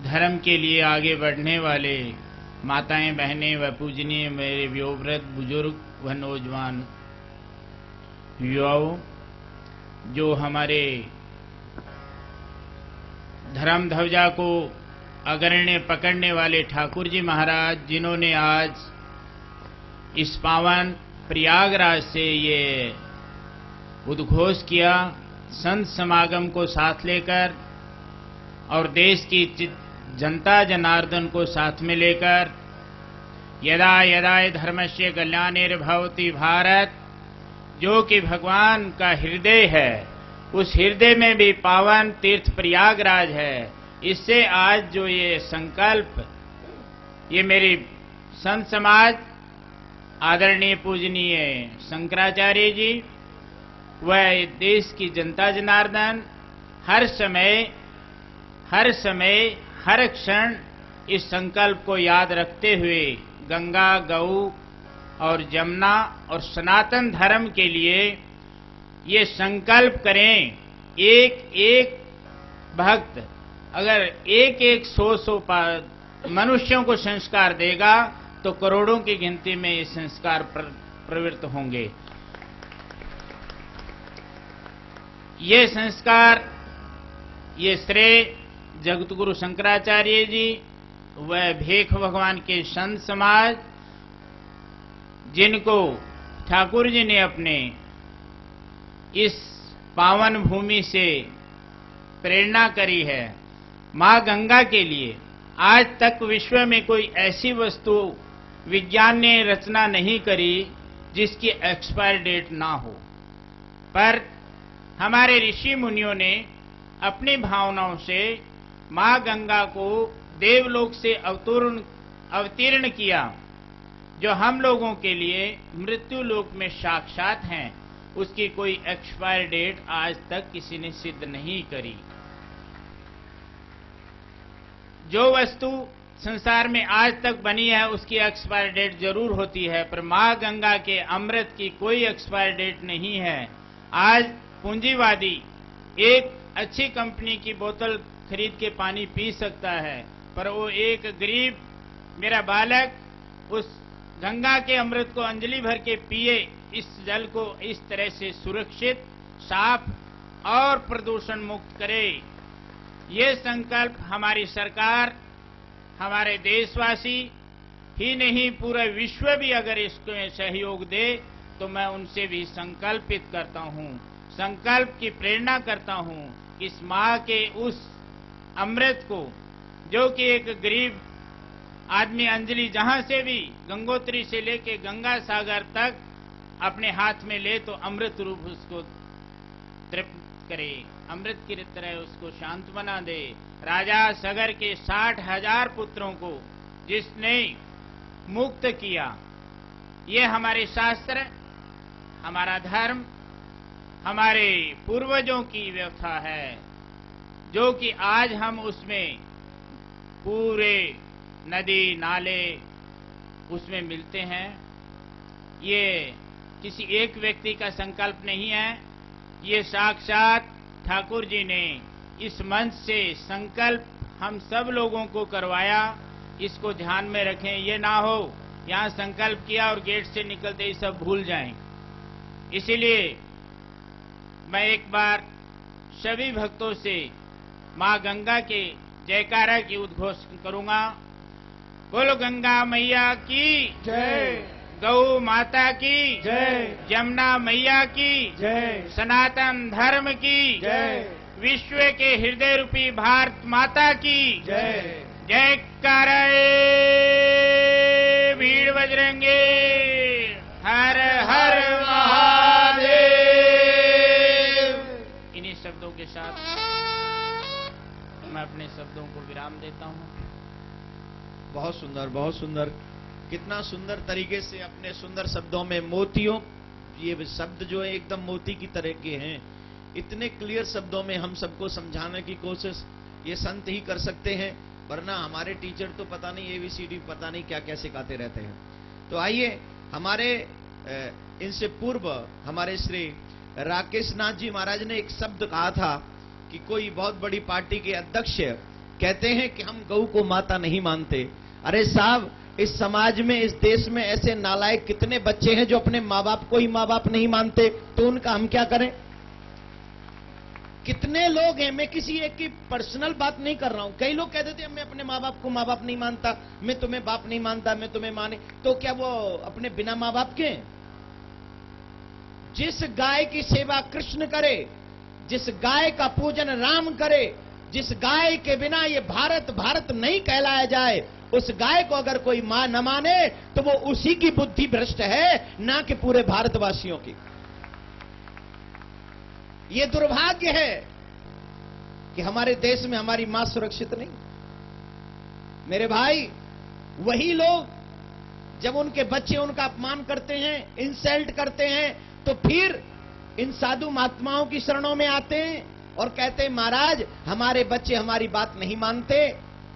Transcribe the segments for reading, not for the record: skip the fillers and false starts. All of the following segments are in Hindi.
धर्म के लिए आगे बढ़ने वाले माताएं, बहनें व पूजनीय मेरे व्योव्रत बुजुर्ग व नौजवान युवाओं, जो हमारे धर्म ध्वजा को अग्रण्य पकड़ने वाले ठाकुर जी महाराज, जिन्होंने आज इस पावन प्रयागराज से ये उद्घोष किया, संत समागम को साथ लेकर और देश की जनता जनार्दन को साथ में लेकर, यदा यदा धर्मस्य कल्याणेर्भवति भारत, जो कि भगवान का हृदय है, उस हृदय में भी पावन तीर्थ प्रयागराज है। इससे आज जो ये संकल्प, ये मेरी संत समाज, आदरणीय पूजनीय शंकराचार्य जी व देश की जनता जनार्दन हर समय हर क्षण इस संकल्प को याद रखते हुए गंगा, गौ और जमुना और सनातन धर्म के लिए ये संकल्प करें। एक एक भक्त अगर एक एक सौ मनुष्यों को संस्कार देगा तो करोड़ों की गिनती में ये संस्कार प्रवृत्त होंगे। ये संस्कार, ये श्रेय जगतगुरु शंकराचार्य जी व भेख भगवान के संत समाज, जिनको ठाकुर जी ने अपने इस पावन भूमि से प्रेरणा करी है। मां गंगा के लिए आज तक विश्व में कोई ऐसी वस्तु विज्ञान ने रचना नहीं करी जिसकी एक्सपायर डेट ना हो, पर हमारे ऋषि मुनियों ने अपनी भावनाओं से मां गंगा को देवलोक से अवतीर्ण किया, जो हम लोगों के लिए मृत्यु लोक में साक्षात हैं। उसकी कोई एक्सपायर डेट आज तक किसी ने सिद्ध नहीं करी। जो वस्तु संसार में आज तक बनी है उसकी एक्सपायर डेट जरूर होती है, पर मां गंगा के अमृत की कोई एक्सपायर डेट नहीं है। आज पूंजीवादी एक अच्छी कंपनी की बोतल खरीद के पानी पी सकता है, पर वो एक गरीब मेरा बालक उस गंगा के अमृत को अंजलि भर के पिए, इस जल को इस तरह से सुरक्षित, साफ और प्रदूषण मुक्त करे। ये संकल्प हमारी सरकार, हमारे देशवासी ही नहीं, पूरा विश्व भी अगर इसको सहयोग दे तो मैं उनसे भी संकल्पित करता हूं, संकल्प की प्रेरणा करता हूं, इस मां के उस अमृत को, जो कि एक गरीब आदमी अंजलि जहां से भी गंगोत्री से लेके गंगा सागर तक अपने हाथ में ले तो अमृत रूप उसको तृप्त करे, अमृत की तरह उसको शांत बना दे। राजा सगर के 60,000 पुत्रों को जिसने मुक्त किया, ये हमारे शास्त्र, हमारा धर्म, हमारे पूर्वजों की व्यवस्था है, जो कि आज हम उसमें पूरे नदी नाले उसमें मिलते हैं। ये किसी एक व्यक्ति का संकल्प नहीं है, ये साक्षात ठाकुर जी ने इस मंच से संकल्प हम सब लोगों को करवाया। इसको ध्यान में रखें, ये ना हो यहां संकल्प किया और गेट से निकलते ही सब भूल जाएं। इसीलिए मैं एक बार सभी भक्तों से मां गंगा के जयकारा की उद्घोष करूंगा। बोलो गंगा मैया की जय, गौ माता की जय, जमुना मैया की जय, सनातन धर्म की जय, विश्व के हृदय रूपी भारत माता की जय। जयकारा भीड़ बजरंगे, हर हर महादेव। इन्हीं शब्दों के साथ मैं अपने शब्दों को विराम देता हूं। बहुत सुंदर, बहुत सुंदर। कितना सुंदर तरीके से अपने सुंदर शब्दों में मोतियों, ये शब्द जो है एकदम मोती की तरह के हैं, इतने क्लियर शब्दों में हम सबको समझाने की कोशिश ये संत ही कर सकते हैं, वरना हमारे टीचर तो पता नहीं एबीसीडी पता नहीं क्या क्या सिखाते रहते हैं। तो आइए, हमारे इनसे पूर्व हमारे श्री राकेश नाथ जी महाराज ने एक शब्द कहा था कि कोई बहुत बड़ी पार्टी के अध्यक्ष कहते हैं कि हम गऊ को माता नहीं मानते। अरे साहब, इस समाज में, इस देश में ऐसे नालायक कितने बच्चे हैं जो अपने माँ बाप को ही माँ बाप नहीं मानते, तो उनका हम क्या करें? कितने लोग हैं, मैं किसी एक की पर्सनल बात नहीं कर रहा हूं। कई लोग कह देते हैं मैं अपने माँ बाप को माँ बाप नहीं मानता, मैं तुम्हें बाप नहीं मानता, मैं तुम्हें माने, तो क्या वो अपने बिना माँ बाप के हैं? जिस गाय की सेवा कृष्ण करे, जिस गाय का पूजन राम करे, जिस गाय के बिना ये भारत भारत नहीं कहलाया जाए, उस गाय को अगर कोई मां न माने तो वो उसी की बुद्धि भ्रष्ट है, ना कि पूरे भारतवासियों की। ये दुर्भाग्य है कि हमारे देश में हमारी मां सुरक्षित नहीं। मेरे भाई, वही लोग जब उनके बच्चे उनका अपमान करते हैं, इंसल्ट करते हैं, तो फिर इन साधु महात्माओं की शरणों में आते हैं और कहते हैं महाराज हमारे बच्चे हमारी बात नहीं मानते,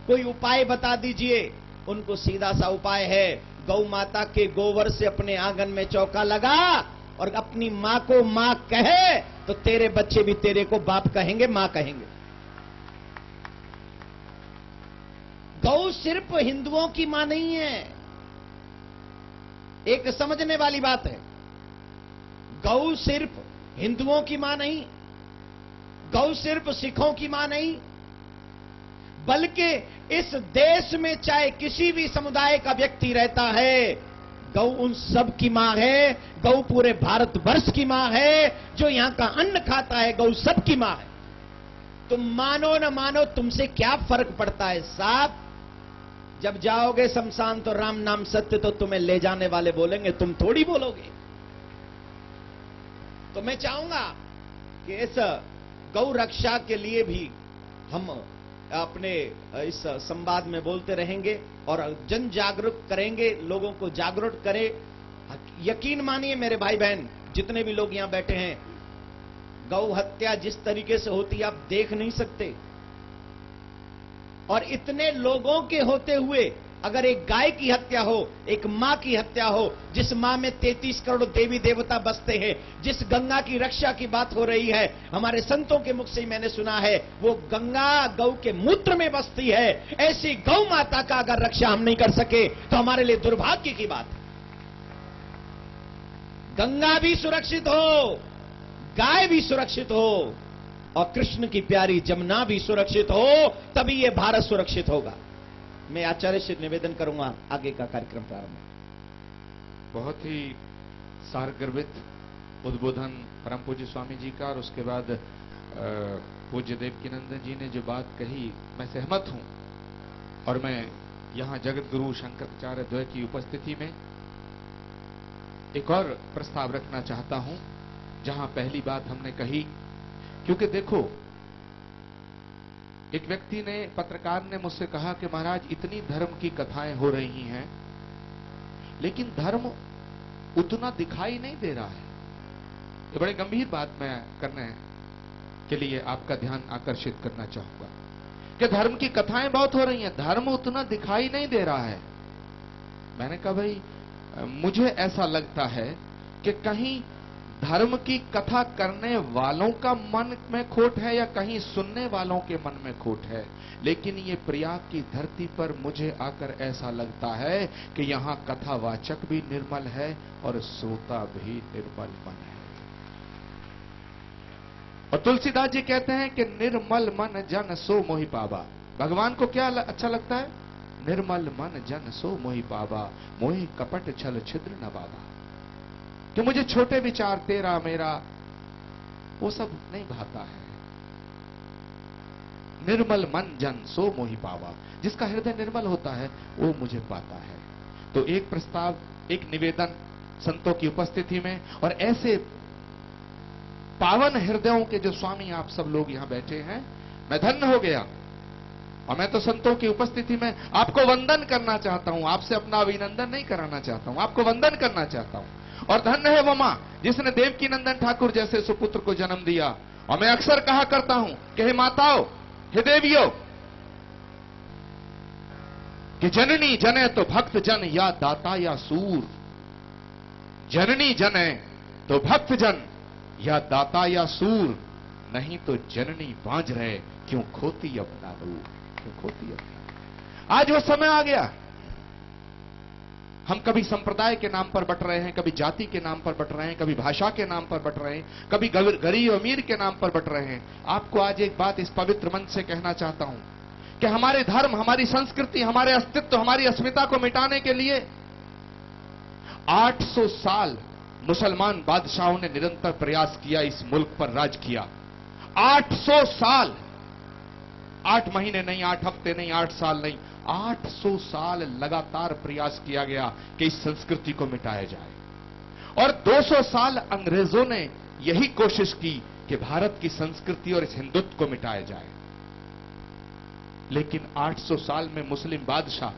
कोई उपाय बता दीजिए। उनको सीधा सा उपाय है, गौ माता के गोबर से अपने आंगन में चौका लगा और अपनी मां को मां कहे, तो तेरे बच्चे भी तेरे को बाप कहेंगे, मां कहेंगे। गौ सिर्फ हिंदुओं की मां नहीं है, एक समझने वाली बात है। गौ सिर्फ हिंदुओं की मां नहीं, गौ सिर्फ सिखों की मां नहीं, बल्कि इस देश में चाहे किसी भी समुदाय का व्यक्ति रहता है, गौ उन सब की मां है। गौ पूरे भारतवर्ष की मां है। जो यहां का अन्न खाता है, गौ सब की मां है। तुम मानो न मानो, तुमसे क्या फर्क पड़ता है साहब? जब जाओगे शमशान तो राम नाम सत्य, तो तुम्हें ले जाने वाले बोलेंगे, तुम थोड़ी बोलोगे। तो मैं चाहूंगा कि इस गौ रक्षा के लिए भी हम अपने इस संवाद में बोलते रहेंगे और जन जागरूक करेंगे, लोगों को जागरूक करें। यकीन मानिए मेरे भाई बहन, जितने भी लोग यहां बैठे हैं, गौ हत्या जिस तरीके से होती है आप देख नहीं सकते। और इतने लोगों के होते हुए अगर एक गाय की हत्या हो, एक मां की हत्या हो, जिस मां में 33 करोड़ देवी देवता बसते हैं, जिस गंगा की रक्षा की बात हो रही है, हमारे संतों के मुख से मैंने सुना है वो गंगा गौ के मूत्र में बसती है, ऐसी गौ माता का अगर रक्षा हम नहीं कर सके तो हमारे लिए दुर्भाग्य की बात है। गंगा भी सुरक्षित हो, गाय भी सुरक्षित हो और कृष्ण की प्यारी जमुना भी सुरक्षित हो, तभी ये भारत सुरक्षित होगा। मैं आचार्य से निवेदन करूंगा आगे का कार्यक्रम प्रारंभ। बहुत ही सारगर्भित उद्बोधन परम पूज्य स्वामी जी का, और उसके बाद पूज्य देवकीनंदन जी ने जो बात कही मैं सहमत हूं। और मैं यहां जगत गुरु शंकराचार्य द्वय की उपस्थिति में एक और प्रस्ताव रखना चाहता हूं, जहां पहली बात हमने कही, क्योंकि देखो एक व्यक्ति ने, पत्रकार ने मुझसे कहा कि महाराज इतनी धर्म की कथाएं हो रही हैं, लेकिन धर्म उतना दिखाई नहीं दे रहा है। ये बड़ी गंभीर बात मैं करने के लिए आपका ध्यान आकर्षित करना चाहूंगा कि धर्म की कथाएं बहुत हो रही हैं, धर्म उतना दिखाई नहीं दे रहा है। मैंने कहा भाई मुझे ऐसा लगता है कि कहीं धर्म की कथा करने वालों का मन में खोट है या कहीं सुनने वालों के मन में खोट है। लेकिन ये प्रयाग की धरती पर मुझे आकर ऐसा लगता है कि यहां कथावाचक भी निर्मल है और श्रोता भी निर्मल मन है। और तुलसीदास जी कहते हैं कि निर्मल मन जन सो मोहि पावा। भगवान को क्या अच्छा लगता है? निर्मल मन जन सो मोहि पावा, मोहि कपट छल छिद्र न बाबा। कि मुझे छोटे विचार तेरा मेरा वो सब नहीं भाता है। निर्मल मन जन सो मोहि पावा, जिसका हृदय निर्मल होता है वो मुझे पाता है। तो एक प्रस्ताव, एक निवेदन संतों की उपस्थिति में, और ऐसे पावन हृदयों के जो स्वामी आप सब लोग यहां बैठे हैं, मैं धन्य हो गया। और मैं तो संतों की उपस्थिति में आपको वंदन करना चाहता हूं, आपसे अपना अभिनंदन नहीं कराना चाहता हूं, आपको वंदन करना चाहता हूं। और धन्य है वो मां जिसने देवकीनंदन ठाकुर जैसे सुपुत्र को जन्म दिया। और मैं अक्सर कहा करता हूं कि हे माताओं, हे देवियों, कि जननी जने तो भक्त जन या दाता या सूर। जननी जने तो भक्त जन या दाता या सूर, नहीं तो जननी बांझ रहे क्यों खोती अपना दूर। होती है। आज वो समय आ गया। हम कभी संप्रदाय के नाम पर बट रहे हैं, कभी जाति के नाम पर बट रहे हैं, कभी भाषा के नाम पर बट रहे हैं, कभी गरीब अमीर के नाम पर बट रहे हैं। आपको आज एक बात इस पवित्र मंच से कहना चाहता हूं कि हमारे धर्म, हमारी संस्कृति, हमारे अस्तित्व, हमारी अस्मिता को मिटाने के लिए 800 साल मुसलमान बादशाहों ने निरंतर प्रयास किया, इस मुल्क पर राज किया। 800 साल, 8 महीने नहीं, 8 हफ्ते नहीं, 8 साल नहीं, 800 साल लगातार प्रयास किया गया कि इस संस्कृति को मिटाया जाए। और 200 साल अंग्रेजों ने यही कोशिश की कि भारत की संस्कृति और इस हिंदुत्व को मिटाया जाए। लेकिन 800 साल में मुस्लिम बादशाह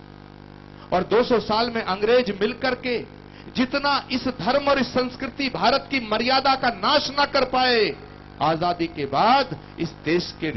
और 200 साल में अंग्रेज मिलकर के जितना इस धर्म और इस संस्कृति, भारत की मर्यादा का नाश न कर पाए, आजादी के बाद इस देश के